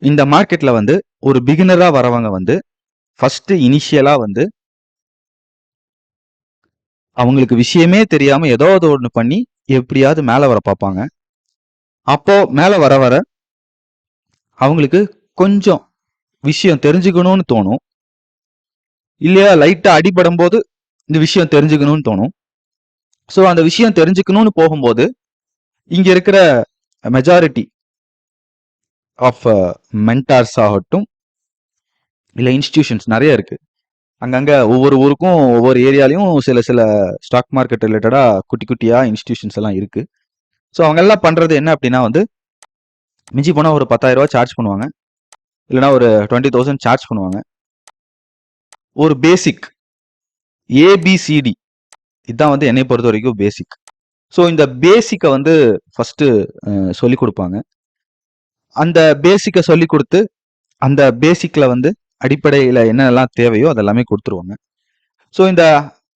இந்த மார்க்கெட்ல வந்து ஒரு பிகினரா வரவங்க வந்து ஃபர்ஸ்ட் இனிஷியலா வந்து அவங்களுக்கு விஷயமே தெரியாம ஏதாவது ஒன்று பண்ணி எப்படியாவது மேல வர பார்ப்பாங்க. அப்போ மேல வர வர அவங்களுக்கு கொஞ்சம் விஷயம் தெரிஞ்சுக்கணும்னு தோணும். இல்லையா லைட்டா அடிபடும் போது இந்த விஷயம் தெரிஞ்சுக்கணும்னு தோணும். ஸோ அந்த விஷயம் தெரிஞ்சுக்கணும்னு போகும்போது இங்க இருக்கிற மெஜாரிட்டி ஆஃப் மென்டார்ஸ் ஆகட்டும், இல்லை இன்ஸ்டிடியூஷன்ஸ் நிறைய இருக்கு. அங்கங்க ஒவ்வொரு ஊருக்கும் ஒவ்வொரு ஏரியாலையும் சில சில ஸ்டாக் மார்க்கெட் ரிலேட்டடா குட்டி குட்டியா இன்ஸ்டிடியூஷன்ஸ் எல்லாம் இருக்கு. ஸோ அவங்க எல்லாம் பண்றது என்ன அப்படின்னா வந்து மிஞ்சி போனா ஒரு 10,000 ரூபாய் சார்ஜ் பண்ணுவாங்க, இல்லைன்னா ஒரு 20,000 சார்ஜ் பண்ணுவாங்க. ஒரு பேசிக் ஏபிசிடி இதுதான் வந்து என்னை பொறுத்த வரைக்கும் பேசிக். ஸோ இந்த பேசிக்கை வந்து ஃபர்ஸ்ட் சொல்லி கொடுப்பாங்க. அந்த பேசிக்கை சொல்லி கொடுத்து அந்த பேசிக்ல வந்து அடிப்படையில என்னெல்லாம் தேவையோ அதெல்லாமே கொடுத்துருவாங்க. ஸோ இந்த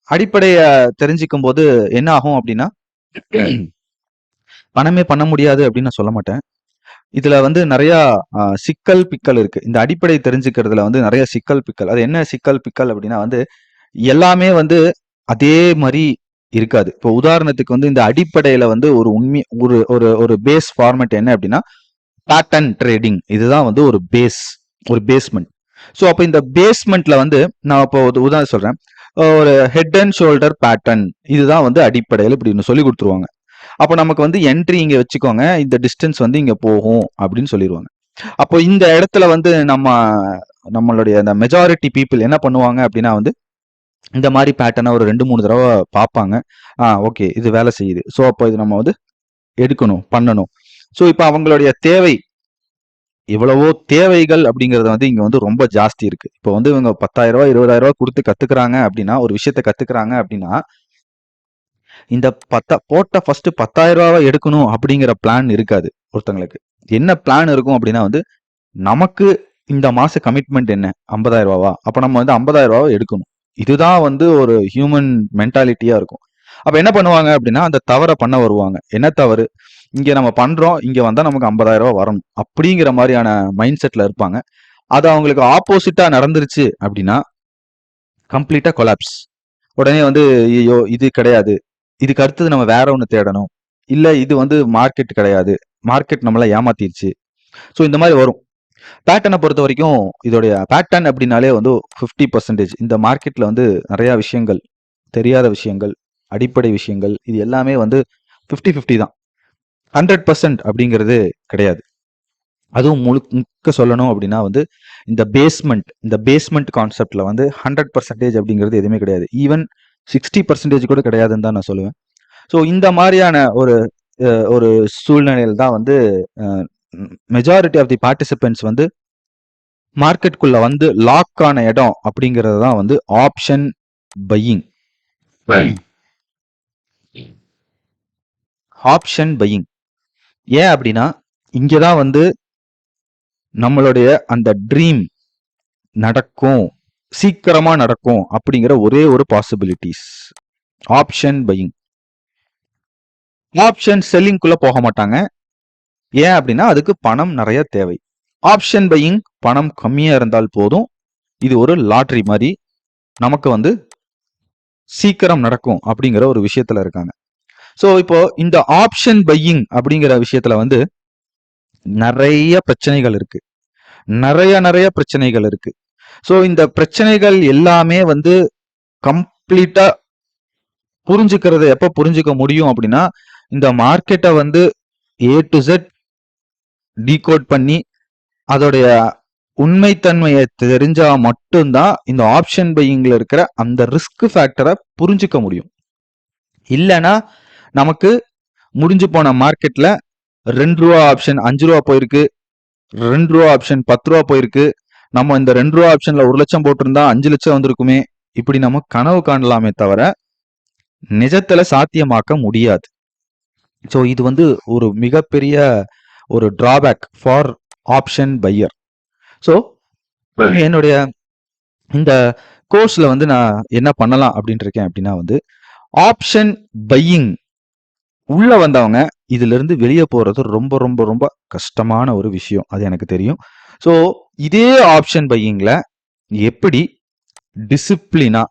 அடிப்படையை தெரிஞ்சுக்கும் போது என்ன ஆகும் அப்படின்னா பணமே பண்ண முடியாது அப்படின்னு நான் சொல்ல மாட்டேன். இதுல வந்து நிறைய சிக்கல் பிக்கல் இருக்கு. இந்த அடிப்படை தெரிஞ்சுக்கிறதுல வந்து நிறைய சிக்கல் பிக்கல். அது என்ன சிக்கல் பிக்கல் அப்படின்னா வந்து எல்லாமே வந்து அதே மாதிரி இருக்காது. இப்போ உதாரணத்துக்கு வந்து இந்த அடிப்படையில வந்து ஒரு உண்மை ஒரு ஒரு ஒரு பேஸ் ஃபார்மேட் என்ன அப்படின்னா பேட்டர்ன் ட்ரேடிங். இதுதான் வந்து ஒரு பேஸ், ஒரு பேஸ்மெண்ட். ஸோ அப்போ இந்த பேஸ்மெண்ட்ல வந்து நான் இப்போ உதாரணம் சொல்றேன், ஒரு ஹெட் அண்ட் ஷோல்டர் பேட்டர்ன் இதுதான் வந்து அடிப்படையில் இப்படி சொல்லி கொடுத்துருவாங்க. அப்போ நமக்கு வந்து என்ட்ரி இங்க வச்சுக்கோங்க, இந்த டிஸ்டன்ஸ் வந்து இங்க போகும் அப்படின்னு சொல்லிடுவாங்க. அப்போ இந்த இடத்துல வந்து நம்மளுடைய அந்த மெஜாரிட்டி பீப்புள் என்ன பண்ணுவாங்க அப்படின்னா வந்து இந்த மாதிரி பேட்டர்னை ஒரு 2-3 தடவை பார்ப்பாங்க. ஓகே இது வேலை செய்யுது, ஸோ அப்போ இது நம்ம வந்து எடுக்கணும் பண்ணணும். ஸோ இப்போ அவங்களுடைய தேவை எவ்வளவோ தேவைகள் அப்படிங்கறது வந்து இங்க வந்து ரொம்ப ஜாஸ்தி இருக்கு. இப்போ வந்து இவங்க 10,000 ரூபாய் 20,000 ரூபாய் கொடுத்து கத்துக்கிறாங்க அப்படின்னா, ஒரு விஷயத்த கத்துக்கிறாங்க அப்படின்னா இந்த போட்ட ஃபர்ஸ்ட் 10,000 ரூபாவை எடுக்கணும் அப்படிங்கிற பிளான் இருக்காது ஒருத்தங்களுக்கு. என்ன பிளான் இருக்கும் அப்படின்னா வந்து நமக்கு இந்த மாச கமிட்மெண்ட் என்ன 50,000 ரூபாவா, அப்ப நம்ம வந்து 50,000 ரூபாவை எடுக்கணும். இதுதான் வந்து ஒரு ஹியூமன் மென்டாலிட்டியா இருக்கும். அப்ப என்ன பண்ணுவாங்க அப்படின்னா அந்த தவறை பண்ண வருவாங்க. என்ன தவறு, இங்க நம்ம பண்றோம், இங்க வந்தா நமக்கு 50,000 ரூபாய் வரணும் அப்படிங்கிற மாதிரியான மைண்ட் செட்ல இருப்பாங்க. அது அவங்களுக்கு ஆப்போசிட்டா நடந்துருச்சு அப்படின்னா கம்ப்ளீட்டா கொலாப்ஸ். உடனே வந்து ஐயோ இது கிடையாது, இதுக்கு அடுத்தது நம்ம வேற ஒன்று தேடணும், இல்ல இது வந்து மார்க்கெட் கிடையாது, மார்க்கெட் நம்மள ஏமாத்திருச்சு. ஸோ இந்த மாதிரி வரும். பேட்டர்னை பொறுத்த வரைக்கும் இதோடைய பேட்டர்ன் அப்படின்னாலே வந்து 50% இந்த மார்க்கெட்ல வந்து நிறைய விஷயங்கள், தெரியாத விஷயங்கள், அடிப்படை விஷயங்கள், இது எல்லாமே வந்து 50-50 தான். 100% அப்படிங்கிறது கிடையாது. அதுவும் முழுக்க சொல்லணும் அப்படின்னா வந்து இந்த பேஸ்மெண்ட் கான்செப்ட்ல வந்து 100% அப்படிங்கிறது எதுவுமே கிடையாது. ஈவன் 60% கூட கிடையாதுன்னு தான் நான் சொல்லுவேன். ஸோ இந்த மாதிரியான ஒரு ஒரு சூழ்நிலையில் தான் வந்து மெஜாரிட்டி ஆஃப் தி பார்ட்டிசிபென்ட்ஸ் வந்து மார்க்கெட்டுக்குள்ள வந்து லாக் ஆன இடம் அப்படிங்கிறது தான் வந்து ஆப்ஷன் பையிங். ஆப்ஷன் பையிங் ஏன் அப்படின்னா இங்கதான் வந்து நம்மளுடைய அந்த ட்ரீம் நடக்கும், சீக்கிரமா நடக்கும் அப்படிங்கிற ஒரே ஒரு பாசிபிலிட்டிஸ் ஆப்ஷன் பையிங். ஆப்ஷன் செல்லிங்குள்ள போக மாட்டாங்க. ஏன் அப்படின்னா அதுக்கு பணம் நிறைய தேவை. ஆப்ஷன் பையிங் பணம் கம்மியா இருந்தால் போதும், இது ஒரு லாட்ரி மாதிரி, நமக்கு வந்து சீக்கிரம் நடக்கும் அப்படிங்கிற ஒரு விஷயத்துல இருக்காங்க. ஸோ இப்போ இந்த ஆப்ஷன் பையிங் அப்படிங்கிற விஷயத்துல வந்து நிறைய பிரச்சனைகள் இருக்கு, நிறைய பிரச்சனைகள் இருக்கு. ஸோ இந்த பிரச்சனைகள் எல்லாமே வந்து கம்ப்ளீட்டா புரிஞ்சுக்கிறது எப்ப புரிஞ்சுக்க முடியும் அப்படின்னா இந்த மார்க்கெட்டை வந்து A to Z டீகோட் பண்ணி அதோடைய உண்மைத்தன்மையை தெரிஞ்சா மட்டும்தான் இந்த ஆப்ஷன் பையிங்ல இருக்கிற அந்த ரிஸ்க் ஃபேக்டரை புரிஞ்சுக்க முடியும். இல்லைன்னா நமக்கு முடிஞ்சு போன மார்க்கெட்ல 2 ரூபா ஆப்ஷன் 5 ரூபா போயிருக்கு, 2 ரூபா ஆப்ஷன் 10 ரூபா போயிருக்கு, நம்ம இந்த 2 ரூபா ஆப்ஷன்ல 1 லட்சம் போட்டிருந்தா 5 லட்சம் வந்திருக்குமே, இப்படி நம்ம கனவு காணலாமே தவிர நிஜத்துல சாத்தியமாக்க முடியாது. ஸோ இது வந்து ஒரு மிகப்பெரிய ஒரு drawback for option pier. So என்னுடைய இந்த கோர்ஸ்ல வந்து நான் என்ன பண்ணலாம் அப்படின்னு இருக்கேன் அப்படின்னா வந்து ஆப்ஷன் பையிங் உள்ள வந்தவங்க இதுல இருந்து வெளியே போறது ரொம்ப ரொம்ப ரொம்ப கஷ்டமான ஒரு விஷயம், அது எனக்கு தெரியும். ஸோ இதே ஆப்ஷன் பையிங்ல எப்படி டிசிப்ளினா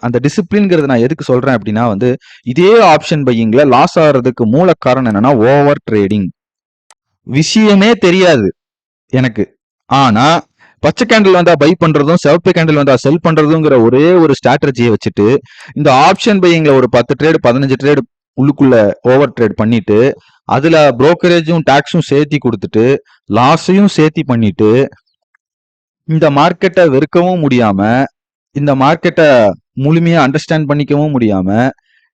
அந்த டிசிப்ளின்ங்கிறது நான் எதுக்கு சொல்றேன் அப்படின்னா வந்து இதே ஆப்ஷன் பையிங்ல லாஸ் ஆகிறதுக்கு மூல காரணம் என்னன்னா ஓவர் ட்ரேடிங். விஷயமே தெரியாது எனக்கு, ஆனா பச்சை கேண்டில் வந்தா பை பண்றதும் சிவப்பு கேண்டில் வந்தா செல் பண்றதுங்கிற ஒரே ஒரு ஸ்ட்ராட்டஜியை வச்சுட்டு இந்த ஆப்ஷன் பையிங்ல ஒரு 10 ட்ரேடு 15 ட்ரேடு உள்ளுக்குள்ள ஓவர் ட்ரேட் பண்ணிட்டு அதுல புரோக்கரேஜும் டாக்ஸும் சேர்த்தி கொடுத்துட்டு லாஸையும் சேர்த்தி பண்ணிட்டு இந்த மார்க்கெட்டை வெறுக்கவும் முடியாம, இந்த மார்க்கெட்டை முழுமையா அண்டர்ஸ்டாண்ட் பண்ணிக்கவும் முடியாம,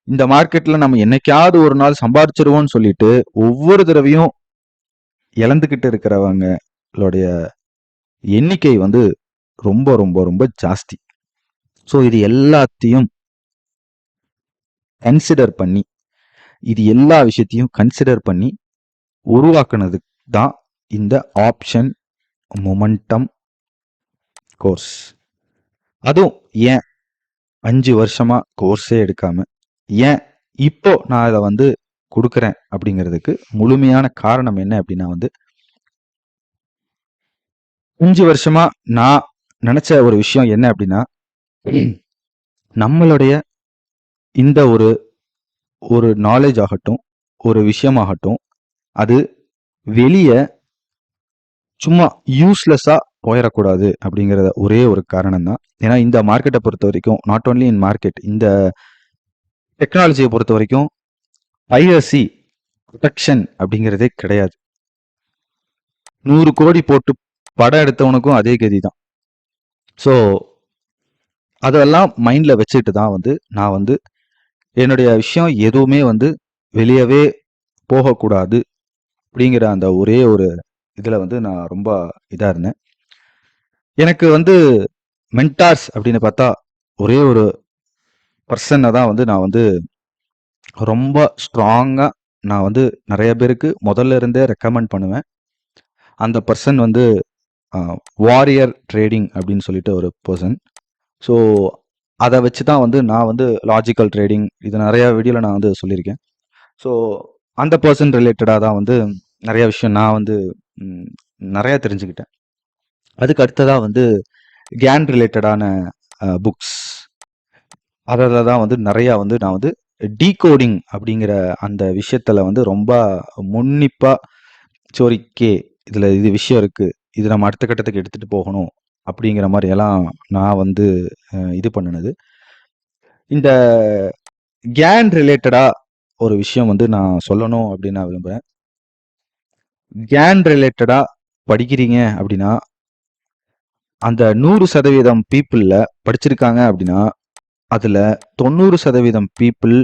இந்த மார்க்கெட்ல நம்ம என்னைக்காவது ஒரு நாள் சம்பாதிச்சிருவோம்னு சொல்லிட்டு ஒவ்வொரு தடவையும் இழந்துகிட்டு இருக்கிறவங்களுடைய எண்ணிக்கை வந்து ரொம்ப ரொம்ப ரொம்ப ஜாஸ்தி. ஸோ இது எல்லாத்தையும் கன்சிடர் பண்ணி இது எல்லா விஷயத்தையும் கன்சிடர் பண்ணி உருவாக்குனது தான் இந்த ஆப்ஷன் மொமெண்டம் கோர்ஸ். அதுவும் ஏன் 5 வருஷமா கோர்ஸே எடுக்காம ஏன் இப்போ நான் இதை வந்து கொடுக்குறேன் அப்படிங்கிறதுக்கு முழுமையான காரணம் என்ன அப்படின்னா வந்து 5 வருஷமா நான் நினைச்ச ஒரு விஷயம் என்ன அப்படின்னா நம்மளுடைய இந்த ஒரு ஒரு நாலேஜ் ஆகட்டும், ஒரு விஷயமாகட்டும், அது வெளியே சும்மா யூஸ்லெஸ்ஸா போயிடக்கூடாது அப்படிங்கிறத ஒரே ஒரு காரணம் தான். ஏன்னா இந்த மார்க்கெட்டை பொறுத்த வரைக்கும் நாட் ஓன்லி இன் மார்க்கெட், இந்த டெக்னாலஜியை பொறுத்த வரைக்கும் பைரசி ப்ரொடெக்ஷன் அப்படிங்கிறதே கிடையாது. 100 கோடி போட்டு படம் எடுத்தவனுக்கும் அதே கதி தான். ஸோ அதெல்லாம் மைண்ட்ல வச்சுட்டு தான் வந்து நான் வந்து என்னுடைய விஷயம் எதுவுமே வந்து வெளியவே போகக்கூடாது அப்படிங்கிற அந்த ஒரே ஒரு இதில் வந்து நான் ரொம்ப இதாக இருந்தேன். எனக்கு வந்து மென்டார்ஸ் அப்படின்னு பார்த்தா ஒரே ஒரு பர்சனை தான் வந்து நான் வந்து ரொம்ப ஸ்ட்ராங்காக நான் வந்து நிறைய பேருக்கு முதல்ல இருந்தே ரெக்கமெண்ட் பண்ணுவேன். அந்த பர்சன் வந்து வாரியர் ட்ரேடிங் அப்படின்னு சொல்லிட்டு ஒரு பர்சன். ஸோ அதை வச்சு தான் வந்து நான் வந்து லாஜிக்கல் ட்ரேடிங் இது நிறையா வீடியோவில் நான் வந்து சொல்லியிருக்கேன். ஸோ அந்த பர்சன் ரிலேட்டடாக தான் வந்து நிறைய விஷயம் நான் வந்து நிறையா தெரிஞ்சுக்கிட்டேன். அதுக்கு அடுத்ததாக வந்து கேன் ரிலேட்டடான புக்ஸ் அதில் தான் வந்து நிறையா வந்து நான் வந்து டீகோடிங் அப்படிங்கிற அந்த விஷயத்தில் வந்து ரொம்ப முன்னிப்பாக சோரிக்கே இதில் இது விஷயம் இருக்குது, இது நம்ம அடுத்த கட்டத்துக்கு எடுத்துகிட்டு போகணும் அப்படிங்கிற மாதிரி எல்லாம் நான் வந்து இது பண்ணினது. இந்த கேன் ரிலேட்டடாக ஒரு விஷயம் வந்து நான் சொல்லணும் அப்படின்னு நான் விரும்புகிறேன். கேன் ரிலேட்டடாக படிக்கிறீங்க அப்படின்னா அந்த 100% பீப்புளில் படிச்சிருக்காங்க அப்படின்னா அதில் 90% பீப்புள்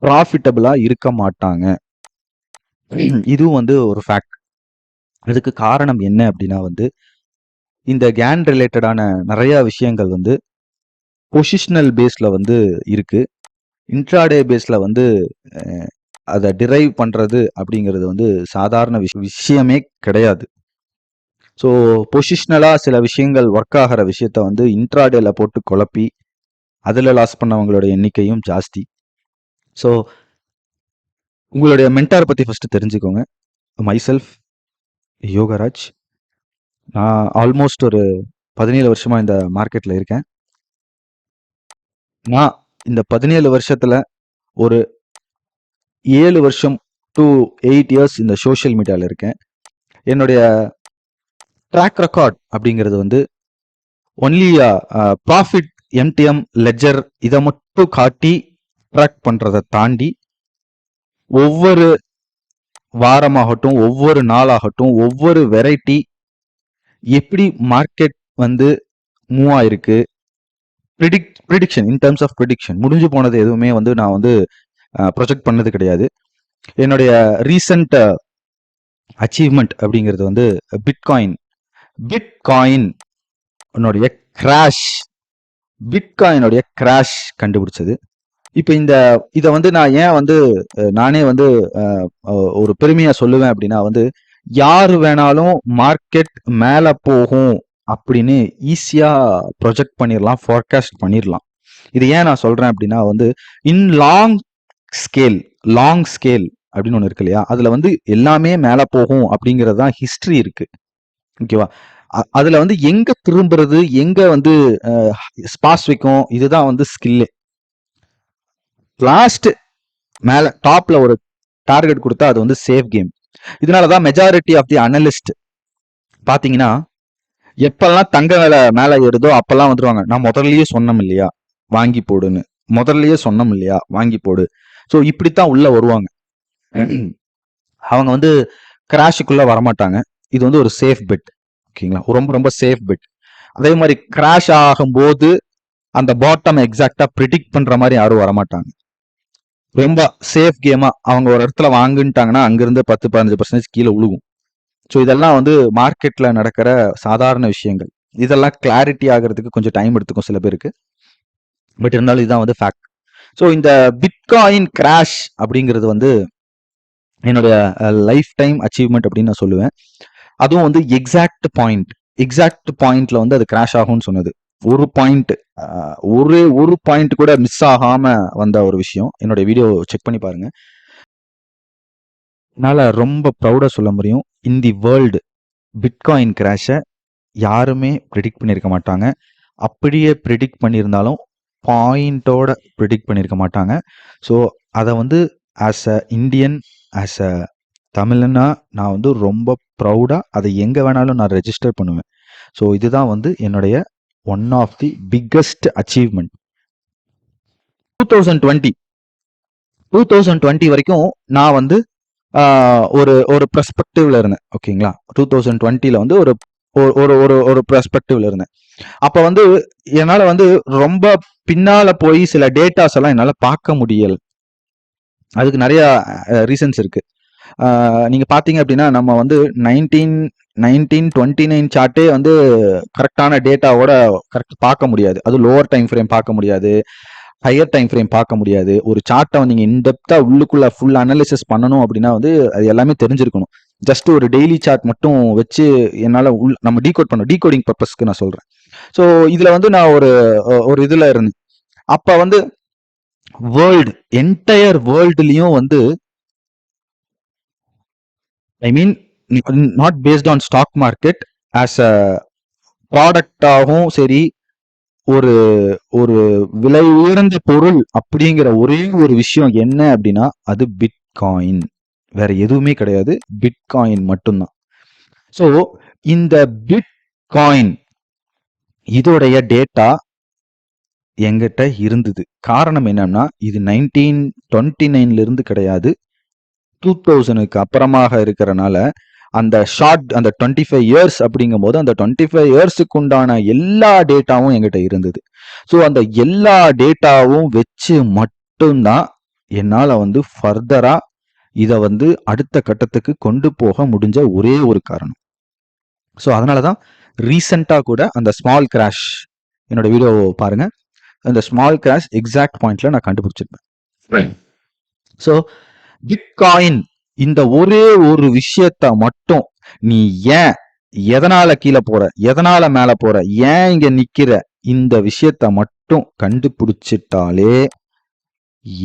ப்ராஃபிட்டபிளாக இருக்க மாட்டாங்க. இதுவும் வந்து ஒரு ஃபேக்ட். அதுக்கு காரணம் என்ன அப்படின்னா வந்து இந்த கேன் ரிலேட்டடான நிறைய விஷயங்கள் வந்து பொசிஷனல் பேஸில் வந்து இருக்கு. இன்ட்ராடே பேஸில் வந்து அதை டிரைவ் பண்ணுறது அப்படிங்கிறது வந்து சாதாரண விஷயமே கிடையாது. ஸோ பொசிஷ்னலாக சில விஷயங்கள் ஒர்க் ஆகிற விஷயத்த வந்து இன்ட்ராடேல போட்டு குழப்பி அதில் லாஸ் பண்ணவங்களோட எண்ணிக்கையும் ஜாஸ்தி. ஸோ உங்களுடைய மென்டார் பற்றி ஃபஸ்ட்டு தெரிஞ்சுக்கோங்க. மைசெல்ஃப் யோகராஜ். நான் ஆல்மோஸ்ட் ஒரு 17 வருஷமாக இந்த மார்க்கெட்டில் இருக்கேன். நான் இந்த 17 வருஷத்தில் ஒரு 7 வருஷம் to 8 இயர்ஸ் இந்த சோஷியல் மீடியாவில் இருக்கேன். என்னுடைய ட்ராக் ரெக்கார்ட் அப்படிங்கிறது வந்து ஒன்லி ப்ராஃபிட் எம்டிஎம் லெஜர் இதை மட்டும் காட்டி ட்ராக் பண்ணுறதை தாண்டி ஒவ்வொரு வாரமாகட்டும், ஒவ்வொரு நாளாகட்டும், ஒவ்வொரு வெரைட்டி எப்படி மார்க்கெட் வந்து மூவ் ஆயிருக்கு, prediction in terms of prediction முடிஞ்சு போனது எதுவுமே வந்து நான் வந்து ப்ரொஜெக்ட் பண்ணது கிடையாது. என்னுடைய ரீசன்ட் அச்சீவ்மெண்ட் அப்படிங்கிறது வந்து பிட்காயின் பிட்காயினுடைய கிராஷ் கண்டுபிடிச்சது. இப்போ இதை வந்து நான் ஏன் வந்து நானே வந்து ஒரு பெருமையா சொல்லுவேன் அப்படின்னா வந்து யாரு வேணாலும் மார்க்கெட் மேலே போகும் அப்படின்னு ஈஸியா ப்ரொஜெக்ட் பண்ணிடலாம், ஃபார்காஸ்ட் பண்ணிடலாம். இது ஏன் நான் சொல்றேன் அப்படின்னா வந்து இன் லாங் ஸ்கேல் லாங் ஸ்கேல் அப்படின்னு ஒன்று இருக்கு இல்லையா, அதுல வந்து எல்லாமே மேல போகும் அப்படிங்கிறது தான் ஹிஸ்டரி இருக்கு. ஓகேவா? அதுல வந்து எங்க திரும்புறது, எங்க வந்து ஸ்பாஸ் வைக்கும், இதுதான் வந்து ஸ்கில்லு. லாஸ்ட் மேல டாப்ல ஒரு டார்கெட் கொடுத்தா அது வந்து சேஃப் கேம். இதனாலதான் மெஜாரிட்டி ஆஃப் தி அனலிஸ்ட் பாத்தீங்கன்னா எப்பெல்லாம் தங்க விலை மேல ஏறுதோ அப்பெல்லாம் வந்துருவாங்க, நான் முதல்லயே சொன்னோம் இல்லையா வாங்கி போடுன்னு, முதல்லயே சொன்னோம் இல்லையா வாங்கி போடு. ஸோ இப்படித்தான் உள்ள வருவாங்க. அவங்க வந்து கிராஷுக்குள்ள வரமாட்டாங்க. இது வந்து ஒரு சேஃப் பெட். ஓகேங்களா, ரொம்ப ரொம்ப சேஃப் பெட். அதே மாதிரி கிராஷ் ஆகும்போது அந்த பாட்டம் எக்ஸாக்டா ப்ரிடிக்ட் பண்ற மாதிரி யாரும் வரமாட்டாங்க. ரொம்ப சேஃப் கேமா அவங்க ஒரு இடத்துல வாங்கிட்டாங்கன்னா அங்கிருந்து 10-15% கீழே உழுகும். ஸோ இதெல்லாம் வந்து மார்க்கெட்ல நடக்கிற சாதாரண விஷயங்கள். இதெல்லாம் கிளாரிட்டி ஆகிறதுக்கு கொஞ்சம் டைம் எடுத்துக்கும் சில பேருக்கு, பட் இருந்தாலும் இதுதான் வந்து ஃபேக்ட். ஸோ இந்த பிட்காயின் கிராஷ் அப்படிங்கிறது வந்து என்னுடைய லைஃப் டைம் அச்சீவ்மெண்ட் அப்படின்னு நான் சொல்லுவேன். அதுவும் வந்து எக்ஸாக்ட் பாயிண்ட்ல வந்து அது கிராஷ் ஆகும்னு சொன்னது. ஒரு பாயிண்ட், ஒரு பாயிண்ட் கூட மிஸ் ஆகாம வந்த ஒரு விஷயம். என்னோட வீடியோ செக் பண்ணி பாருங்க. என்னால ரொம்ப ப்ரௌடா சொல்ல முடியும், இன் தி வேர்ல்டு பிட்காயின் கிராஷை யாருமே ப்ரிடிக்ட் பண்ணியிருக்க மாட்டாங்க. அப்படியே ப்ரிடிக்ட் பண்ணியிருந்தாலும் பாயிண்டோட ப்ரிடிக்ட் பண்ணியிருக்க மாட்டாங்க. ஸோ அதை வந்து as a Indian, as a தமிழனா நான் வந்து ரொம்ப ப்ரௌடாக அதை எங்கே வேணாலும் நான் ரெஜிஸ்டர் பண்ணுவேன். ஸோ இதுதான் வந்து என்னுடைய one of the biggest achievement. 2020 வரைக்கும் நான் வந்து ஒரு ஒரு பெர்ஸ்பெக்டிவ்ல இருந்தேன். ஓகேங்களா, 2020ல வந்து ஒரு ஒரு ஒரு ஒரு பெர்ஸ்பெக்டிவ்ல இருந்தேன். அப்ப வந்து என்னால வந்து ரொம்ப பின்னால போய் சில டேட்டாஸ் எல்லாம் என்னால பார்க்க முடியல. அதுக்கு நிறைய ரீசன்ஸ் இருக்கு. நீங்க பாத்தீங்க அப்படின்னா நம்ம வந்து 1929 சார்ட்டே வந்து கரெக்டான டேட்டாவோட கரெக்ட் பார்க்க முடியாது. அது லோவர் டைம் ஃப்ரேம் பார்க்க முடியாது, ஹையர் டைம் ஃப்ரேம் பார்க்க முடியாது. ஒரு சார்ட்டை நீங்க இன்டெப்தா உள்ளுக்குள்ள ஃபுல் அனாலிசிஸ் பண்ணணும் அப்படின்னா வந்து அது எல்லாமே தெரிஞ்சிருக்கணும். ஜஸ்ட் ஒரு டெய்லி சார்ட் மட்டும் வச்சு என்னால நம்ம டீகோடிங் பர்பஸ்க்கு நான் சொல்றேன். ஸோ இதுல வந்து நான் ஒரு இதுல இருந்தேன். அப்ப வந்து என்டையர் வேர்ல்டுலயும் வந்து I mean not based on stock market, as a ப்ராடக்டாகவும் சரி, ஒரு ஒரு விலை உயர்ந்த பொருள் அப்படிங்கிற ஒரே ஒரு விஷயம் என்ன அப்படின்னா அது பிட்காயின். வேற எதுவுமே கிடையாது, பிட்காயின் மட்டும்தான். ஸோ இந்த பிட்காயின் இதோடைய டேட்டா எங்கிட்ட இருந்தது. காரணம் என்னன்னா இது 1929 இருந்து கிடையாது, 2000க்கு அப்புறமாக இருக்கிறனால அந்த அந்த 25 இயர்ஸ் அப்படிங்கும் போது அந்த 25 இயர்ஸுக்கு உண்டான எல்லா டேட்டாவும் எங்கிட்ட இருந்தது. ஸோ அந்த எல்லா டேட்டாவும் வச்சு மட்டும்தான் என்னால வந்து ஃபர்தரா இதை வந்து அடுத்த கட்டத்துக்கு கொண்டு போக முடிஞ்ச ஒரே ஒரு காரணம். ஸோ அதனாலதான் ரீசெண்டா கூட அந்த ஸ்மால் கிராஷ், என்னோட வீடியோ பாருங்க, அந்த ஸ்மால் கிராஷ் எக்ஸாக்ட் பாயிண்ட்ல நான் கண்டுபிடிச்சிருப்பேன். ஸோ பிட்காயின் இந்த ஒரே ஒரு விஷயத்த மட்டும் நீ ஏன் எதனால கீழே போற, எதனால மேல போற, ஏன் இங்க நிக்கிற, இந்த விஷயத்த மட்டும் கண்டுபிடிச்சிட்டாலே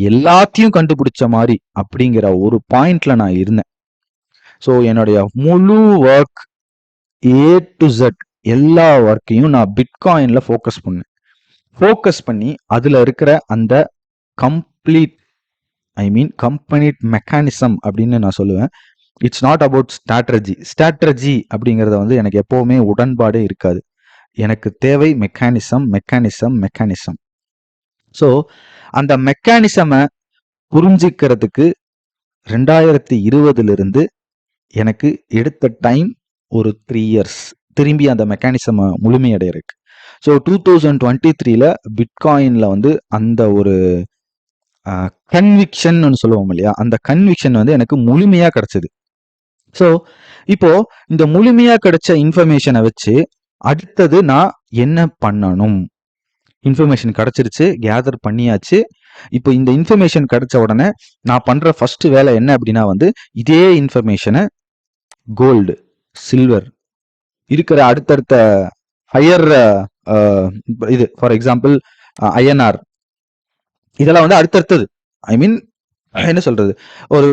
எல்லாத்தையும் கண்டுபிடிச்ச மாதிரி அப்படிங்கிற ஒரு பாயிண்ட்ல நான் இருந்தேன். ஸோ என்னுடைய முழு ஒர்க் A to Z எல்லா ஒர்க்கையும் நான் பிட்காயின்ல ஃபோக்கஸ் பண்ணி அதுல இருக்கிற அந்த கம்ப்ளீட் கம்பெனிட் மெக்கானிசம் அப்படின்னு நான் சொல்லுவேன். இட்ஸ் நாட் அபவுட் ஸ்ட்ராட்டஜி அப்படிங்கிறத வந்து எனக்கு எப்பவுமே உடன்பாடே இருக்காது. எனக்கு தேவை மெக்கானிசம். ஸோ அந்த மெக்கானிசமை புரிஞ்சிக்கிறதுக்கு 2020 இருந்து எனக்கு எடுத்த டைம் ஒரு 3 இயர்ஸ், திரும்பி அந்த மெக்கானிசம் முழுமையடையிருக்கு. ஸோ 2023ல பிட்காயின்ல வந்து அந்த ஒரு கன்விக்ஷன் சொல்லுவோம் இல்லையா, அந்த கன்விக்ஷன் வந்து எனக்கு முழுமையா கிடைச்சது. ஸோ இப்போ இந்த முழுமையா கிடைச்ச இன்ஃபர்மேஷனை வச்சு அடுத்தது நான் என்ன பண்ணணும், இன்ஃபர்மேஷன் கிடைச்சிருச்சு, கேதர் பண்ணியாச்சு. இப்போ இந்த இன்ஃபர்மேஷன் கிடைச்ச உடனே நான் பண்ற ஃபர்ஸ்ட் வேலை என்ன அப்படின்னா வந்து இதே இன்ஃபர்மேஷனை கோல்டு, சில்வர் இருக்கிற அடுத்தடுத்த ஹையர் இது ஃபார் எக்ஸாம்பிள் INR, இதெல்லாம் வந்து அடுத்தடுத்தது என்ன சொல்றது, ஒரு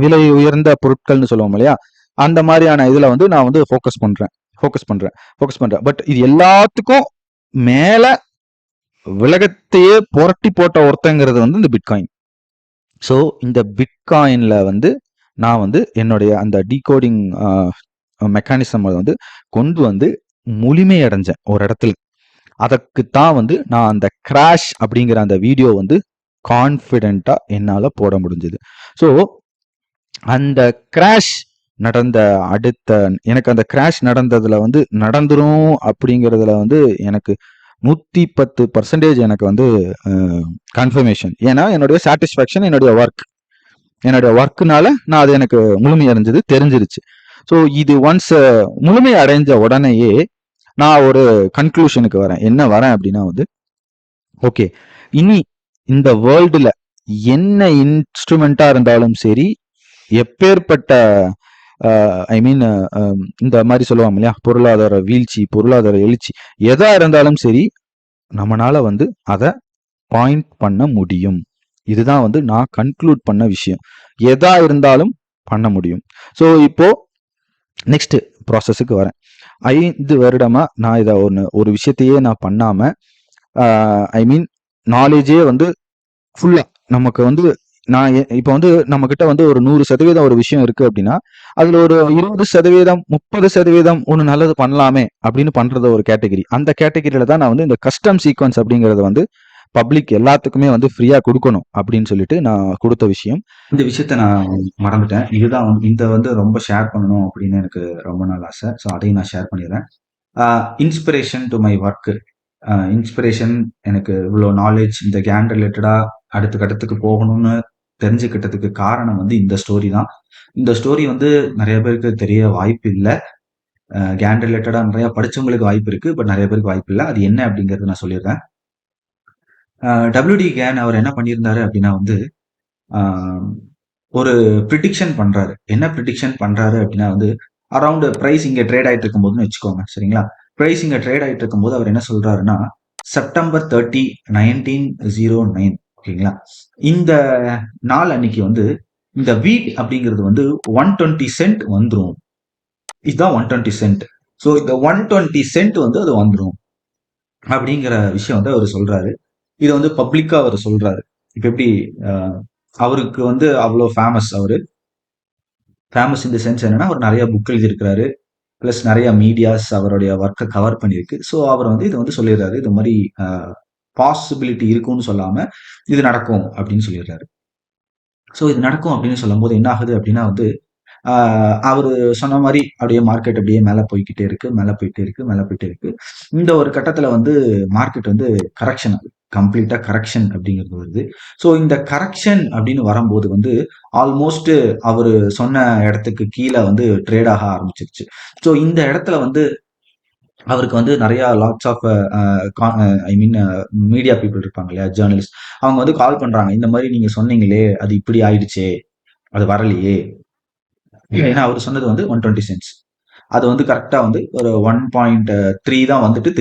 விலை உயர்ந்த பொருட்கள்னு சொல்லுவோம் இல்லையா, அந்த மாதிரியான இதுல வந்து நான் வந்து ஃபோக்கஸ் பண்றேன். பட் இது எல்லாத்துக்கும் மேல உலகத்தையே புரட்டி போட்ட ஒருத்தங்கிறது வந்து இந்த பிட்காயின். ஸோ இந்த பிட்காயின்ல வந்து நான் வந்து என்னுடைய அந்த டீகோடிங் மெக்கானிசம் வந்து கொண்டு வந்து முழுமையடைஞ்சேன் ஒரு இடத்துல. அதற்கு தான் வந்து நான் அந்த கிராஷ் அப்படிங்கிற அந்த வீடியோ வந்து கான்ஃபிடென்ட்டா என்னால் போட முடிஞ்சது. ஸோ அந்த கிராஷ் நடந்த அடுத்த எனக்கு அந்த கிராஷ் நடந்ததுல வந்து நடந்துரும் அப்படிங்கிறதுல வந்து எனக்கு 110% எனக்கு வந்து கன்ஃபர்மேஷன். ஏன்னா என்னுடைய சாட்டிஸ்ஃபேக்ஷன், என்னுடைய ஒர்க்குனால நான் அது எனக்கு முழுமையடைஞ்சது தெரிஞ்சிருச்சு. ஸோ இது ஒன்ஸ் முழுமை அடைஞ்ச உடனேயே நான் ஒரு கன்க்ளூஷனுக்கு வரேன் அப்படின்னா வந்து, ஓகே, இனி இந்த வேர்ல்டுல என்ன இன்ஸ்ட்ருமெண்டா இருந்தாலும் சரி, எப்பேற்பட்ட ஐ மீன் இந்த மாதிரி சொல்லுவாங்க இல்லையா, பொருளாதார வீழ்ச்சி, பொருளாதார எழுச்சி, எதா இருந்தாலும் சரி, நம்மளால வந்து அதை பாயிண்ட் பண்ண முடியும். இதுதான் வந்து நான் கன்க்ளூட் பண்ண விஷயம். எதா இருந்தாலும் பண்ண முடியும். ஸோ இப்போ நெக்ஸ்ட் ப்ராசஸுக்கு வரேன். 5 வருடமா நான் இதை ஒரு விஷயத்தையே நான் பண்ணாம, ஐ மீன் நாலேஜே வந்து ஃபுல்லா நமக்கு வந்து, நான் இப்போ வந்து நம்ம கிட்ட வந்து ஒரு 100% ஒரு விஷயம் இருக்கு அப்படின்னா, அதுல ஒரு 20%, 30% ஒன்று நல்லது பண்ணலாமே அப்படின்னு பண்றது ஒரு கேட்டகிரி. அந்த கேட்டகிரியில தான் நான் வந்து இந்த கஸ்டம் சீக்வன்ஸ் அப்படிங்கறத வந்து பப்ளிக் எல்லாத்துக்குமே வந்து ஃப்ரீயா கொடுக்கணும் அப்படின்னு சொல்லிட்டு நான் கொடுத்த விஷயம். இந்த விஷயத்த நான் மறந்துட்டேன். இதுதான் இந்த வந்து ரொம்ப ஷேர் பண்ணணும் அப்படின்னு எனக்கு ரொம்ப நாள் ஆசை. ஸோ அதையும் நான் ஷேர் பண்ணிடுறேன். Inspiration to my work. Inspiration, எனக்கு இவ்வளோ நாலேஜ் இந்த கேன் ரிலேட்டடா அடுத்த கட்டத்துக்கு போகணும்னு தெரிஞ்சுக்கிட்டதுக்கு காரணம் வந்து இந்த ஸ்டோரி தான். இந்த ஸ்டோரி வந்து நிறைய பேருக்கு தெரிய வாய்ப்பு இல்லை. கேன் ரிலேட்டடா நிறைய படிச்சவங்களுக்கு வாய்ப்பு இருக்கு, பட் நிறைய பேருக்கு வாய்ப்பு இல்லை. அது என்ன அப்படிங்கறது நான் சொல்லிடுறேன். டபிள்யூடி கேன் அவர் என்ன பண்ணியிருந்தாரு அப்படின்னா வந்து, ஒரு ப்ரிடிக்ஷன் பண்றாரு. என்ன ப்ரிடிக்ஷன் பண்றாரு அப்படின்னா வந்து, அரௌண்ட் பிரைஸ் இங்க ட்ரேட் ஆயிட்டு இருக்கும் போதுன்னு வச்சுக்கோங்க, சரிங்களா? பிரைஸ் இங்க ட்ரேட் ஆயிட்டு இருக்கும் போது அவர் என்ன சொல்றாருன்னா, செப்டம்பர் 30, 1909, ஓகேங்களா, இந்த நாள் அன்னைக்கு வந்து இந்த வீட் அப்படிங்கிறது வந்து 120 சென்ட் வந்துரும். இதுதான் 120 சென்ட். ஸோ இந்த 120 சென்ட் வந்து அது வந்துரும் அப்படிங்கிற விஷயம் வந்து அவர் சொல்றாரு. இது வந்து பப்ளிக்கா அவர் சொல்றாரு. இப்ப எப்படி அவருக்கு வந்து அவ்வளோ ஃபேமஸ், ஃபேமஸ் இந்த சென்ஸ் என்னன்னா, அவர் நிறைய புக் எழுதியிருக்கிறாரு, பிளஸ் நிறைய மீடியாஸ் அவருடைய ஒர்க்கை கவர் பண்ணியிருக்கு. ஸோ அவர் வந்து இது வந்து சொல்லிடுறாரு, இது மாதிரி பாசிபிலிட்டி இருக்கும்னு சொல்லாம இது நடக்கும் அப்படின்னு சொல்லிடுறாரு. ஸோ இது நடக்கும் அப்படின்னு சொல்லும் போது என்ன ஆகுது அப்படின்னா வந்து, அவரு சொன்ன மாதிரி அப்படியே மார்க்கெட் அப்படியே மேலே போய்கிட்டே இருக்கு, மேலே போயிட்டே இருக்கு, மேலே போயிட்டே இருக்கு. இந்த ஒரு கட்டத்துல வந்து மார்க்கெட் வந்து கரெக்ஷன் ஆகுது, கம்ப்ளீட்டா கரெக்ஷன் அப்படிங்கிறது வருது. ஸோ இந்த கரெக்ஷன் அப்படின்னு வரும்போது வந்து ஆல்மோஸ்ட் அவரு சொன்ன இடத்துக்கு கீழே வந்து ட்ரேட் ஆக ஆரம்பிச்சிருச்சு. ஸோ இந்த இடத்துல வந்து அவருக்கு வந்து நிறைய lots of I mean media people இருப்பாங்க இல்லையா, ஜேர்னலிஸ்ட், அவங்க வந்து கால் பண்றாங்க, இந்த மாதிரி நீங்க சொன்னீங்களே அது இப்படி ஆயிடுச்சே, அது வரலையே. ஏன்னா அவர் சொன்னது வந்து 120 சென்ட்ஸ், அது வந்து கரெக்டா வந்து ஒரு 1.3 தான் வந்துட்டு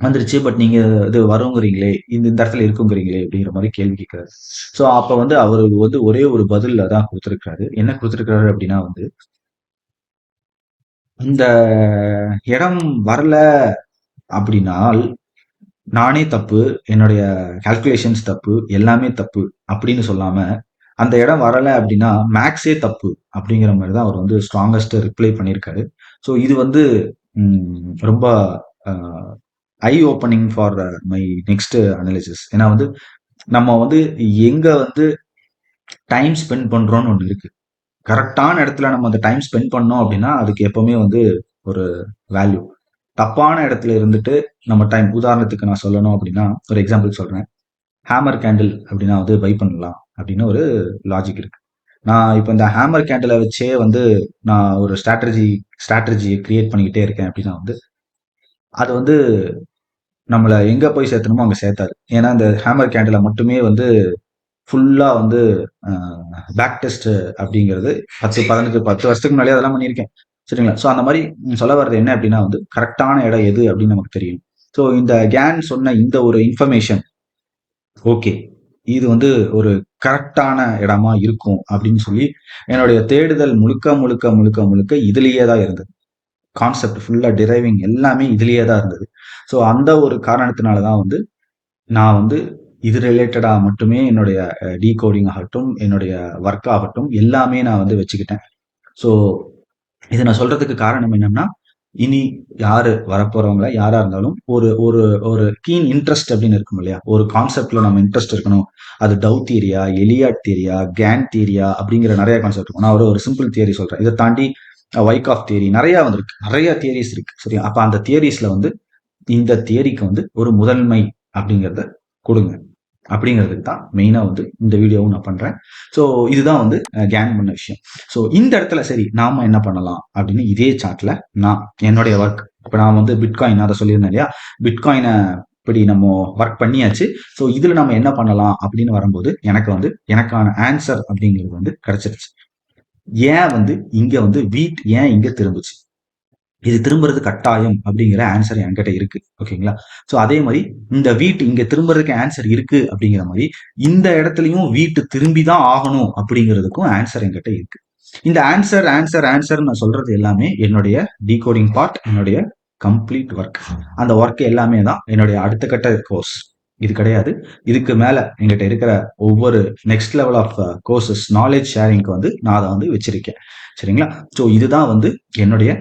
வந்துருச்சு. பட் நீங்க இது வருங்கிறீங்களே, இந்த இடத்துல இருக்குங்கிறீங்களே அப்படிங்கிற மாதிரி கேள்வி கேட்கிறாரு. ஸோ அப்ப வந்து அவரு வந்து ஒரே ஒரு பதில் தான் கொடுத்திருக்காரு. என்ன கொடுத்திருக்காரு அப்படின்னா வந்து, இந்த இடம் வரல அப்படின்னால் நானே தப்பு, என்னுடைய கால்குலேஷன்ஸ் தப்பு, எல்லாமே தப்பு அப்படின்னு சொல்லாம, அந்த இடம் வரல அப்படின்னா மேக்ஸே தப்பு அப்படிங்கிற மாதிரி தான் அவர் வந்து ஸ்ட்ராங்கஸ்ட் ரிப்ளை பண்ணியிருக்காரு. ஸோ இது வந்து ரொம்ப I opening for my next analysis. ஏன்னா வந்து நம்ம வந்து எங்க வந்து டைம் ஸ்பெண்ட் பண்றோம்னு ஒன்று இருக்கு. கரெக்டான இடத்துல நம்ம அந்த டைம் ஸ்பெண்ட் பண்ணோம் அப்படின்னா அதுக்கு எப்பவுமே வந்து ஒரு வேல்யூ. தப்பான இடத்துல இருந்துட்டு நம்ம டைம், உதாரணத்துக்கு நான் சொல்லணும் அப்படின்னா ஒரு எக்ஸாம்பிள் சொல்றேன். ஹேமர் கேண்டில் அப்படின்னா வந்து பை பண்ணலாம் அப்படின்னு ஒரு லாஜிக் இருக்கு. நான் இப்போ இந்த ஹேமர் கேண்டிலை வச்சே வந்து நான் ஒரு ஸ்ட்ராட்டஜி கிரியேட் பண்ணிக்கிட்டே இருக்கேன் அப்படின்னா வந்து அது வந்து நம்மளை எங்க போய் சேர்த்தணுமோ அங்க சேர்த்தாது. ஏன்னா இந்த ஹேமர் கேண்டிலை மட்டுமே வந்து ஃபுல்லா வந்து பேக் டெஸ்ட் அப்படிங்கிறது 10 வருஷத்துக்கு முன்னாடியே அதெல்லாம் பண்ணியிருக்கேன், சரிங்களா? ஸோ அந்த மாதிரி சொல்ல வர்றது என்ன அப்படின்னா வந்து கரெக்டான இடம் எது அப்படின்னு நமக்கு தெரியும். ஸோ இந்த கேன் சொன்ன இந்த ஒரு இன்ஃபர்மேஷன், ஓகே, இது வந்து ஒரு கரெக்டான இடமா இருக்கும் அப்படின்னு சொல்லி என்னுடைய தேடுதல் முழுக்க முழுக்க முழுக்க முழுக்க இதுலயே தான் இருந்தது. கான்செப்ட் ஃபுல்லா டிரைவிங் எல்லாமே இதுலயே தான் இருந்தது. ஸோ அந்த ஒரு காரணத்தினால தான் வந்து நான் வந்து இது ரிலேட்டடா மட்டுமே என்னுடைய டீகோடிங் ஆகட்டும், என்னுடைய ஒர்க் ஆகட்டும் எல்லாமே நான் வந்து வச்சுக்கிட்டேன். ஸோ இது நான் சொல்றதுக்கு காரணம் என்னன்னா, இனி யாரு வரப்போறவங்கள யாரா இருந்தாலும் ஒரு ஒரு ஒரு கீன் இன்ட்ரெஸ்ட் அப்படின்னு இருக்கும் இல்லையா? ஒரு கான்செப்ட்ல நம்ம இன்ட்ரெஸ்ட் இருக்கணும். அது டவ் தியரியா, எலியாட் தியரியா, கேன் தியரியா அப்படிங்கிற நிறைய கான்செப்ட் இருக்கும். நான் ஒரு சிம்பிள் தியரி சொல்றேன். இதை தாண்டி வைகாஃப் தியரி நிறைய வந்திருக்கு. நிறைய தியரிஸ் இருக்கு. சரியா? அப்ப அந்த தியரிஸ்ல வந்து இந்த தியரிக்கு வந்து ஒரு முதன்மை அப்படிங்கிறத கொடுங்க. அப்படிங்கிறதுக்கு தான் மெயினா வந்து இந்த வீடியோவும் நான் பண்றேன். ஸோ இதுதான் வந்து கேன் பண்ண விஷயம். ஸோ இந்த இடத்துல சரி நாம என்ன பண்ணலாம் அப்படின்னு இதே சார்ட்ல நான் என்னுடைய ஒர்க் இப்போ நான் வந்து பிட்காயின் அதை சொல்லியிருந்தேன் இல்லையா? பிட்காயினை இப்படி நம்ம ஒர்க் பண்ணியாச்சு. ஸோ இதுல நம்ம என்ன பண்ணலாம் அப்படின்னு வரும்போது எனக்கு வந்து எனக்கான ஆன்சர் அப்படிங்கிறது வந்து கிடைச்சிருச்சு. ஏன் வந்து இங்க வந்து வீட் ஏன் இங்க திரும்புச்சு, இது திரும்புறது கட்டாயம் அப்படிங்கிற ஆன்சர் என்கிட்ட இருக்கு. ஓகேங்களா? சோ அதே மாதிரி இந்த வீட்டு இங்க திரும்புறதுக்கு ஆன்சர் இருக்கு அப்படிங்கிற மாதிரி இந்த இடத்துலயும் வீட்டு திரும்பி தான் ஆகணும் அப்படிங்கிறதுக்கும் ஆன்சர் என்கிட்ட இருக்கு. இந்த ஆன்சர் ஆன்சர் ஆன்சர் நான் சொல்றது எல்லாமே என்னுடைய டீகோடிங் பார்ட், என்னுடைய கம்ப்ளீட் ஒர்க். அந்த ஒர்க் எல்லாமே தான் என்னுடைய அடுத்த கட்ட கோர்ஸ். இது கிடையாது. இதுக்கு மேல எங்கிட்ட இருக்கிற ஒவ்வொரு next level of courses knowledge ஷேரிங்க்கு வந்து நான் அதை வந்து வச்சிருக்கேன். சரிங்களா? ஸோ இதுதான் வந்து என்னுடைய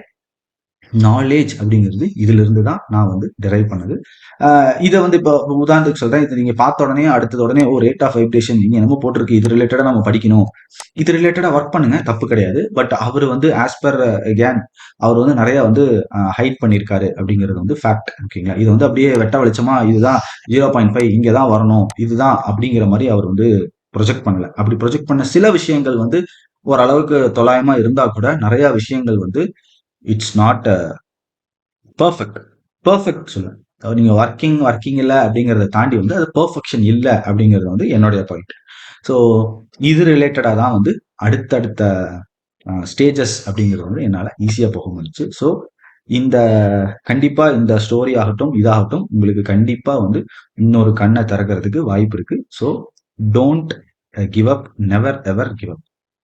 நாலேஜ் அப்படிங்கிறது இதுல இருந்து தான் நான் வந்து டெரைவ் பண்ணது. இதை வந்து இப்போ உதாரணத்துக்கு சொல்றேன். இது நீங்க பார்த்த உடனே அடுத்தது உடனே ரேட் ஆஃப் வைப்ரேஷன் நீங்க என்னமோ போட்டிருக்கு, இது ரிலேட்டடா நம்ம படிக்கணும், இது ரிலேட்டடா ஒர்க் பண்ணுங்க, தப்பு கிடையாது. பட் அவர் வந்து ஆஸ் பர் கேன் அவர் வந்து நிறைய வந்து ஹைட் பண்ணியிருக்காரு அப்படிங்கிறது வந்து ஃபேக்ட். ஓகேங்களா? இது வந்து அப்படியே வெட்ட வெளிச்சமா இதுதான் 0.5 இங்கே தான் வரணும் இதுதான் அப்படிங்கிற மாதிரி அவர் வந்து ப்ரொஜெக்ட் பண்ணல. அப்படி ப்ரொஜெக்ட் பண்ண சில விஷயங்கள் வந்து ஓரளவுக்கு தொலாயமா இருந்தா கூட நிறைய விஷயங்கள் வந்து இட்ஸ் நாட் பர்ஃபெக்ட். பர்ஃபெக்ட் சொல்லுவேன். நீங்க ஒர்க்கிங் இல்லை அப்படிங்கிறத தாண்டி வந்து அது பர்ஃபெக்ஷன் இல்லை அப்படிங்கிறது வந்து என்னுடைய பாயிண்ட். ஸோ இது ரிலேட்டடா தான் வந்து அடுத்தடுத்த ஸ்டேஜஸ் அப்படிங்கிறது வந்து என்னால் ஈஸியாக போக முடிஞ்சு. ஸோ இந்த கண்டிப்பா இந்த ஸ்டோரி ஆகட்டும் இதாகட்டும் உங்களுக்கு கண்டிப்பா வந்து இன்னொரு கண்ணை திறக்கிறதுக்கு வாய்ப்பு இருக்கு. So don't give up, never ever give up.